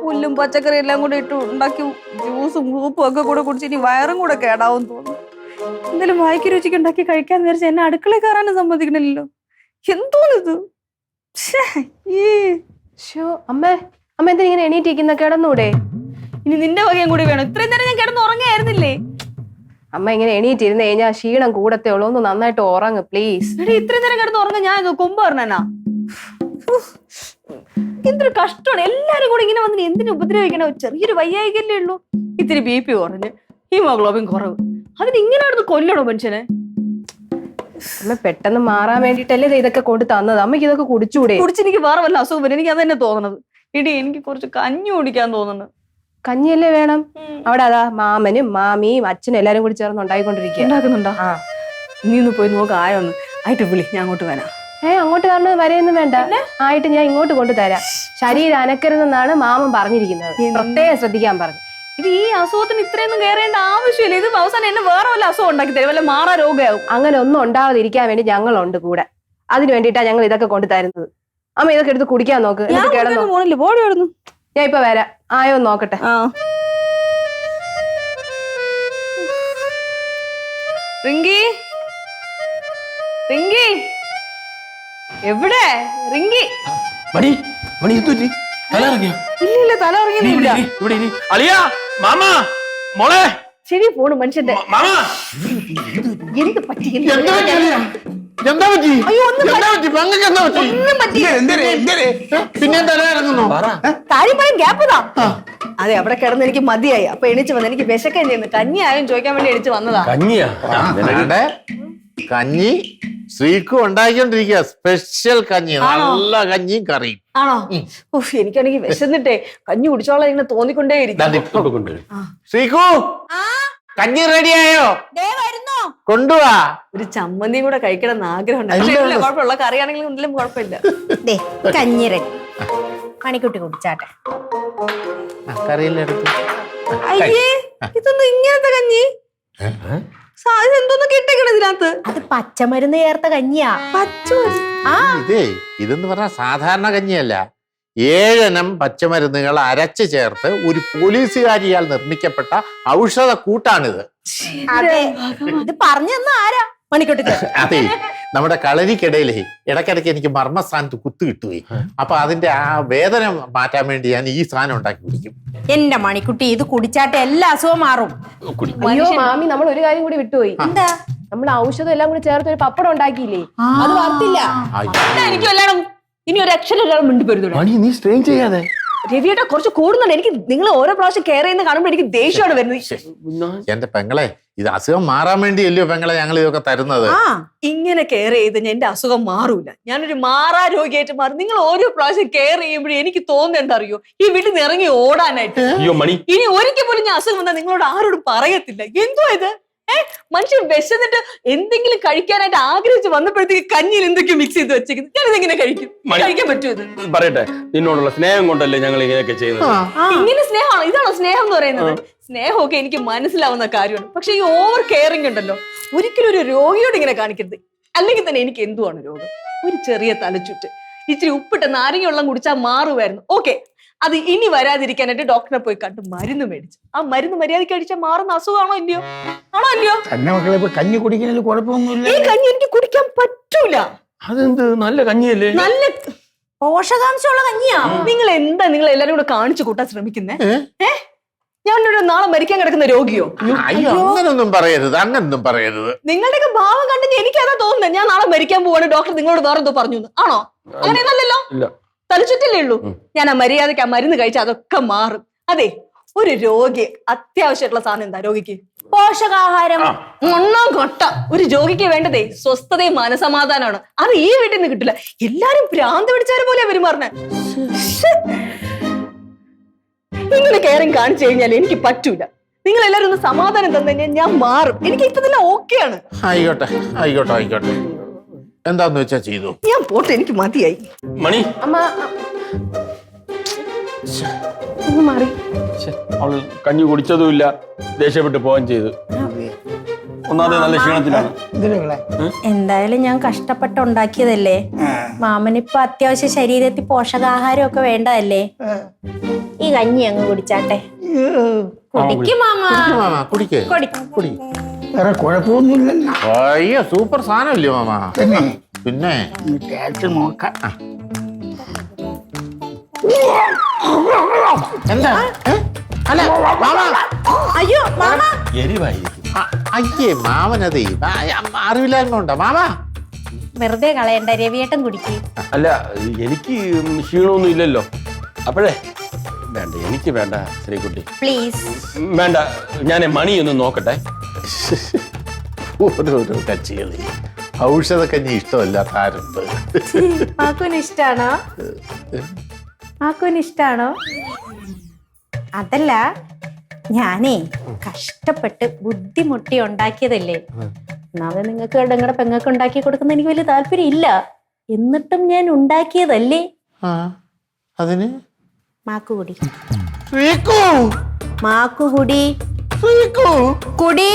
പുല്ലും പച്ചക്കറി എല്ലാം കൂടെ ഇട്ട് ഉണ്ടാക്കി ജ്യൂസും ഗ്രൂപ്പും ഒക്കെ കൂടെ കുടിച്ച് ഇനി വയറും കൂടെ കേടാവും തോന്നുന്നു. എന്തായാലും വായിക്ക് രുചിക്ക് ഉണ്ടാക്കി കഴിക്കാന്ന് വിചാരിച്ചാൽ എന്നെ അടുക്കളയിൽ കയറാനും സമ്മതിക്കണില്ലല്ലോ. എന്തോന്നിത്? അമ്മ അമ്മ എന്താ ഇങ്ങനെ എണീറ്റിരിക്കുന്ന? കിടന്നൂടെ? ഇനി നിന്റെ വകയും കൂടി വേണം. ഇത്രയും നേരം ഞാൻ കിടന്ന് ഉറങ്ങായിരുന്നില്ലേ? അമ്മ ഇങ്ങനെ എണീറ്റിരുന്ന് കഴിഞ്ഞാൽ ക്ഷീണം കൂടത്തേ ഉള്ളൂ. ഒന്ന് നന്നായിട്ട് ഉറങ്ങ് പ്ലീസ്. ഇത്രയും നേരം കിടന്ന് ഉറങ്ങാൻ ഞാൻ കൊമ്പ് പറഞ്ഞാ? എന്തൊരു കഷ്ടമാണ്. എല്ലാരും കൂടി ഇങ്ങനെ വന്നിട്ട് എന്തിനു ഉപദ്രവിക്കണോ? ചെറിയൊരു വയ്യായികല്ലേ ഉള്ളൂ. ഇത്തിരി BP കുറഞ്ഞ്, ഹീമോഗ്ലോബിൻ കുറവ്, അതിന് ഇങ്ങനെ അടുത്ത് കൊല്ലണോ മനുഷ്യനെ? അമ്മ പെട്ടെന്ന് മാറാൻ വേണ്ടിട്ടല്ലേ ഇതൊക്കെ കൊണ്ട് തന്നത്. അമ്മയ്ക്ക് ഇതൊക്കെ കുടിച്ചൂടെ? കുടിച്ചെനിക്ക് വേറെ വല്ല അസുഖം വരും. എനിക്ക് അത് തന്നെ തോന്നണത്. ഇടി എനിക്ക് കുറച്ച് കഞ്ഞി കുടിക്കാൻ തോന്നുന്നു. കഞ്ഞിയല്ലേ വേണം? അവിടെ അതാ മാമനും മാമിയും അച്ഛനും എല്ലാരും കൂടി ചേർന്ന് ഉണ്ടായിക്കൊണ്ടിരിക്കുക. ഉണ്ടാക്കുന്നുണ്ടോ? നീ ഒന്ന് പോയി നോക്ക്. ആയൊന്ന് ആയിട്ട് വിളി, ഞാൻ അങ്ങോട്ട് വരാം. അങ്ങോട്ട് കാരണം വരെയൊന്നും വേണ്ട. ആയിട്ട് ഞാൻ ഇങ്ങോട്ട് കൊണ്ടുതരാം. ശരീരം അനക്കരുതെന്നാണ് മാമൻ പറഞ്ഞിരിക്കുന്നത്. പ്രത്യേകം ശ്രദ്ധിക്കാൻ പറഞ്ഞു. ഇത് ഈ അസുഖത്തിന് ഇത്രയൊന്നും കയറേണ്ട ആവശ്യമില്ല. ഇത് അവസാനം എന്നെ വേറെ വല്ല അസുഖം ഉണ്ടാക്കി തരും, വല്ല മാറാ രോഗമാവും. അങ്ങനെ ഒന്നും ഉണ്ടാവാതിരിക്കാൻ വേണ്ടി ഞങ്ങളുണ്ട് കൂടെ. അതിന് വേണ്ടിയിട്ടാ ഞങ്ങൾ ഇതൊക്കെ കൊണ്ടു തരുന്നത്. അമ്മ ഇതൊക്കെ എടുത്ത് കുടിക്കാൻ നോക്ക്. ഞാൻ ഇപ്പൊ വരാം. ആയോ നോക്കട്ടെ. റിങ്കി, റിങ്കി എവിടെ? റിങ്കി ഇല്ല, തല ഇറങ്ങിയില്ല. ശരി പോണു മനുഷ്യന്റെ. എന്ത് പറ്റി? അതെ, അവിടെ കിടന്ന് എനിക്ക് മതിയായി. അപ്പൊ എണീച്ച് വന്ന് എനിക്ക് വിശക്കാൻ ചെയ്യുന്നു. കഞ്ഞിയായും ചോദിക്കാൻ വേണ്ടി എണീച്ച് വന്നതാ. കഞ്ഞി ശ്രീക്കും ഉണ്ടാക്കിക്കൊണ്ടിരിക്കുക. സ്പെഷ്യൽ കഞ്ഞി, നല്ല കഞ്ഞിയും കറിയും. ആണോ? എനിക്കാണെങ്കിൽ വിശന്നിട്ടേ കഞ്ഞി കുടിച്ചോളാം ഇങ്ങനെ തോന്നിക്കൊണ്ടേ ഇരിക്കും. ശ്രീക്കു, കഞ്ഞി റെഡിയായോ? കൊണ്ടുവാ. ഒരു ചമ്മന്തി കൂടെ കഴിക്കണം എന്ന് ആഗ്രഹം ഉണ്ട്. കുഴപ്പമില്ല, കറിയാണെങ്കിലും ഒന്നിലും കുഴപ്പമില്ല. കഞ്ഞി റെഡി. മണിക്കുട്ടി കുടിച്ചാട്ടെ. അയ്യേ, ഇതൊന്നും ഇങ്ങനത്തെ കഞ്ഞി എന്തോന്നും കിട്ടിക്കണ ഇതിനകത്ത്? അത് പച്ചമരുന്ന് ചേർത്ത കഞ്ഞിയാ. ഇതെന്ന് പറഞ്ഞാൽ സാധാരണ കഞ്ഞിയല്ല. 7 പച്ചമരുന്നുകൾ അരച്ചു ചേർത്ത് ഒരു പോലീസുകാരിയാൽ നിർമ്മിക്കപ്പെട്ട ഔഷധ കൂട്ടാണിത്. അതെ, ഇത് പറഞ്ഞു തന്ന ആരാ? മണിക്കുട്ടി. അതെ, നമ്മുടെ കളരിക്കിടയിലേ ഇടയ്ക്കിടയ്ക്ക് എനിക്ക് മർമ്മസ്ഥാനത്ത് കുത്തു കിട്ടുകയെ. അപ്പൊ അതിന്റെ ആ വേദന മാറ്റാൻ വേണ്ടി ഞാൻ ഈ സാധനം ഉണ്ടാക്കി കുടിക്കും. എന്റെ മണിക്കുട്ടി, ഇത് കുടിച്ചാട്ടെ എല്ലാ അസുഖം മാറും. അയ്യോ മാമി, നമ്മൾ ഒരു കാര്യം കൂടി വിട്ടുപോയി. എന്താ? നമ്മൾ ഔഷധം എല്ലാം കൂടി ചേർത്ത് ഒരു പപ്പടം ഉണ്ടാക്കിയില്ലേ? അത് വർത്തില്ല. എനിക്ക് എല്ലാം ഇനി ഒരു അക്ഷരം ഒരാൾ മിണ്ടിപ്പോരുന്നു. നീ സ്ട്രെയിൻ ചെയ്യാതെ. രവിയേട്ടാ കുറച്ച് കൂടുന്നുണ്ട്. എനിക്ക് നിങ്ങൾ ഓരോ പ്രാവശ്യം കെയർ ചെയ്യുന്ന കാണുമ്പോൾ എനിക്ക് ദേഷ്യമാണ് വരുന്നത്. എന്റെ പെങ്ങളെ, ഇത് അസുഖം മാറാൻ വേണ്ടിയല്ലോ പെങ്ങളെ ഞങ്ങൾ ഇതൊക്കെ തരുന്നത്. ഇങ്ങനെ കെയർ ചെയ്ത് എന്റെ അസുഖം മാറൂല. ഞാനൊരു മാറാ രോഗിയായിട്ട് മാറും. നിങ്ങൾ ഓരോ പ്രാവശ്യം കെയർ ചെയ്യുമ്പോഴും എനിക്ക് തോന്നുന്നുണ്ട് അറിയോ, ഈ വീട്ടിൽ നിന്ന് ഇറങ്ങി ഓടാനായിട്ട്. ഇനി ഒരിക്കൽ പോലും ഞാൻ അസുഖം വന്നാൽ നിങ്ങളോട് ആരോടും പറയത്തില്ല. എന്തോ ഇത് മനുഷ്യൻ വിശന്നിട്ട് എന്തെങ്കിലും കഴിക്കാനായിട്ട് ആഗ്രഹിച്ച് വന്നപ്പോഴത്തേക്ക് കഞ്ഞിയിൽ എന്തൊക്കെയോ മിക്സ് ചെയ്ത് വെച്ചേക്കുന്നത്. ഞാനിതെങ്ങനെ കഴിക്കും? കഴിക്കാൻ പറ്റുമോ? ഇത് പറയട്ടെ, നിന്നോടുള്ള സ്നേഹം കൊണ്ടല്ലേ ഞങ്ങൾ ഇങ്ങനെയൊക്കെ ചെയ്യുന്നത്. ഇങ്ങനെ സ്നേഹമാണോ? ഇതാണോ സ്നേഹം എന്ന് പറയുന്നത്? സ്നേഹമൊക്കെ എനിക്ക് മനസ്സിലാവുന്ന കാര്യമാണ്. പക്ഷെ ഈ ഓവർ കെയറിംഗ് ഉണ്ടല്ലോ, ഒരിക്കലും ഒരു രോഗിയോട് ഇങ്ങനെ കാണിക്കരുത്. അല്ലെങ്കിൽ തന്നെ എനിക്ക് എന്തുവാണ് രോഗം? ഒരു ചെറിയ തലച്ചുറ്റ്, ഇച്ചിരി ഉപ്പിട്ട നാരങ്ങ വെള്ളം കുടിച്ചാൽ മാറുമായിരുന്നു. ഓക്കെ, അത് ഇനി വരാതിരിക്കാനായിട്ട് ഡോക്ടറെ പോയി കണ്ട് മരുന്ന് മേടിച്ചു. ആ മരുന്ന് മര്യാദയ്ക്ക് കഴിച്ചാൽ മാറുന്ന അസുഖമാണോ ഇല്ലയോ? ആണോ ഇല്ലയോ? കഞ്ഞി കുടിക്കുന്നതിൽ കുഴപ്പമൊന്നുമില്ല. ഈ കഞ്ഞി എനിക്ക് കുടിക്കാൻ പറ്റൂല. അതെന്ത് നല്ല കഞ്ഞിയല്ലേ? നല്ല പോഷകാംശമുള്ള കഞ്ഞിയാ. നിങ്ങൾ എന്താ നിങ്ങൾ എല്ലാരും കൂടെ കാണിച്ചു കൂട്ടാൻ ശ്രമിക്കുന്നേ? ഞാനൊരു നാളെ മരിക്കാൻ കിടക്കുന്ന രോഗിയോ? അങ്ങനൊന്നും പറയരുത്, അങ്ങനൊന്നും പറയരുത്. നിങ്ങളുടെയൊക്കെ ഭാവം കണ്ടിട്ട് എനിക്കതാ തോന്നുന്നത്. ഞാൻ നാളെ മരിക്കാൻ പോവാണ്, ഡോക്ടർ നിങ്ങളോട് വേറെ എന്തോ പറഞ്ഞു. ആണോ? അങ്ങനെയൊന്നല്ലോ. തലച്ചുറ്റല്ലേ ഉള്ളൂ. ഞാൻ ആ മര്യാദയ്ക്ക് ആ മരുന്ന് കഴിച്ചാൽ അതൊക്കെ മാറും. അതെ, ഒരു രോഗി അത്യാവശ്യമായിട്ടുള്ള സാധനം എന്താ രോഗിക്ക്? പോഷകാഹാരം. ഒന്നാം കൊട്ട ഒരു രോഗിക്ക് വേണ്ടതേ സ്വസ്ഥതയും മനസമാധാനമാണ്. അത് ഈ വീട്ടിൽ നിന്ന് കിട്ടില്ല. എല്ലാരും ഭ്രാന്ത് പിടിച്ചവരെ പോലെ പെരുമാറണേ. ഇങ്ങനെ കെയറിങ് കാണിച്ചു കഴിഞ്ഞാൽ എനിക്ക് പറ്റൂല. നിങ്ങൾ എല്ലാരും ഒന്ന് സമാധാനം തന്നു കഴിഞ്ഞാൽ ഞാൻ മാറും. എനിക്ക് ഇപ്പൊ തന്നെ ഓക്കെയാണ്. ആയിക്കോട്ടെ ആയിക്കോട്ടെ ആയിക്കോട്ടെ, എന്താന്ന് വെച്ചാ ചെയ്തു. ഞാൻ പോട്ടെ, എനിക്ക് മതിയായി. മണി, അമ്മ മാറി. അവള് കഞ്ഞി കുടിച്ചതുമില്ല, ദേഷ്യപ്പെട്ട് പോവുകയും ചെയ്തു. ഒന്നാമത് നല്ല ക്ഷീണത്തിലാണ്. എന്തായാലും ഞാൻ കഷ്ടപ്പെട്ട് ഉണ്ടാക്കിയതല്ലേ, മാമനിപ്പോ അത്യാവശ്യം ശരീരത്തിൽ പോഷകാഹാരം ഒക്കെ വേണ്ടതല്ലേ? ഈ കഞ്ഞി അങ്ങ് കുടിച്ചാട്ടെ. കുടിക്ക് മാമ. മാമ കുടിക്കേ കുടി. കുടി. വേറെ കുഴപ്പമൊന്നുമില്ലല്ലോ. അയ്യോ സൂപ്പർ സാധനമല്ലേ മാമ? പിന്നെ പിന്നെ ടേസ്റ്റ് നോക്കാം. എന്താ അല്ല മാമ അയ്യോ മാമ. എരിവായിരിക്കും. അയ്യേ മാമനതേ അറിവില്ലായ്മ ഉണ്ടോ മാമ? വെറുതെ കളയണ്ട, രവിയേട്ടൻ കുടിക്ക്. അല്ല എനിക്ക് ക്ഷീണമൊന്നും ഇല്ലല്ലോ. അപ്പോഴേ വേണ്ട, എനിക്ക് വേണ്ട ശ്രീകുട്ടി. പ്ലീസ്. വേണ്ട, ഞാൻ മണിയൊന്ന് നോക്കട്ടെ. ഓരോരോ കച്ചികളി. ഔഷധക്കഞ്ഞി ഇഷ്ടമല്ലാത്ത ആരുണ്ട്? മാക്കുന് ഇഷ്ടാണോ? മാക്കുന് ഇഷ്ടാണോ? അതല്ല, ഞാനേ കഷ്ടപ്പെട്ട് ബുദ്ധിമുട്ടി ഉണ്ടാക്കിയതല്ലേ. ഒന്നാമത് നിങ്ങൾക്ക് നിങ്ങളുടെ പെങ്ങൾക്ക് ഉണ്ടാക്കി കൊടുക്കുന്ന എനിക്ക് വലിയ താല്പര്യം ഇല്ല. എന്നിട്ടും ഞാൻ ഉണ്ടാക്കിയതല്ലേ. അതിന് മാക്കുകുടി. മാക്കുകുടി. കുടി.